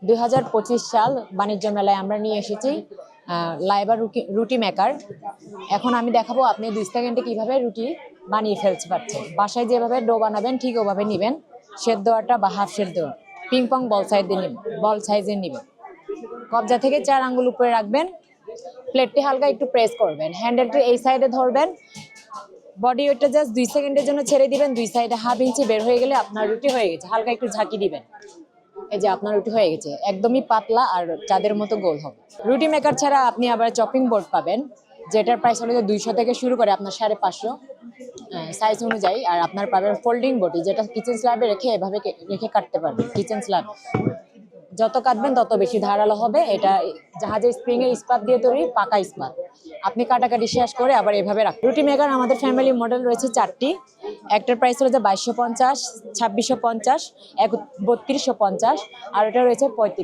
2025 সাল বাণিজ্য মেলায় আমরা নিয়ে এসেছি লাইবা রুটি মেকার। এখন আমি দেখাবো আপনি 2 সেকেন্ডে কিভাবে রুটি বানিয়ে ফেলতে পারছেন। বাসায় যেভাবে ডো বানাবেন ঠিক ওভাবে নেবেন, সেদ্ধ আটা বা হাফ সেদ্ধ পিং পং বল সাইজের নেবেন। কবজা থেকে 4 আঙ্গুল উপরে রাখবেন, প্লেটটি হালকা একটু প্রেস করবেন, হ্যান্ডেলটি এই সাইডে ধরবেন, বডি ওয়েটটা জাস্ট 2 সেকেন্ডের জন্য ছেড়ে দিবেন। 2 সাইডে হাফ ইঞ্চি বের হয়ে গেলে আপনার রুটি হয়ে গেছে। হালকা একটু ঝাঁকি দিবেন, এই যে আপনার রুটি হয়ে গেছে। একদমই পাতলা আর চাঁদের মতো গোল হবে। রুটি মেকার ছাড়া আপনি আবার চপিং বোর্ড পাবেন, যেটার প্রাইস হলো 200 থেকে শুরু করে আপনার 550 সাইজ অনুযায়ী। আর আপনার পাবেন ফোল্ডিং বডি, যেটা কিচেন স্ল্যাবে রেখে এভাবে রেখে কাটতে পারবেন। কিচেন স্ল্যাব যত কাটবেন তত বেশি ধারালো হবে। এটা জাহাজের স্প্রিং এর ইস্পাত দিয়ে তৈরি, পাকা ইস্পাত। আপনি কাটাকাটি শেষ করে আবার এভাবে রাখবেন। রুটি মেকার আমাদের ফ্যামিলি মডেল রয়েছে 4টি। একটার প্রাইস হলো 2250, 2650, 3250, আর এটা রয়েছে 3500।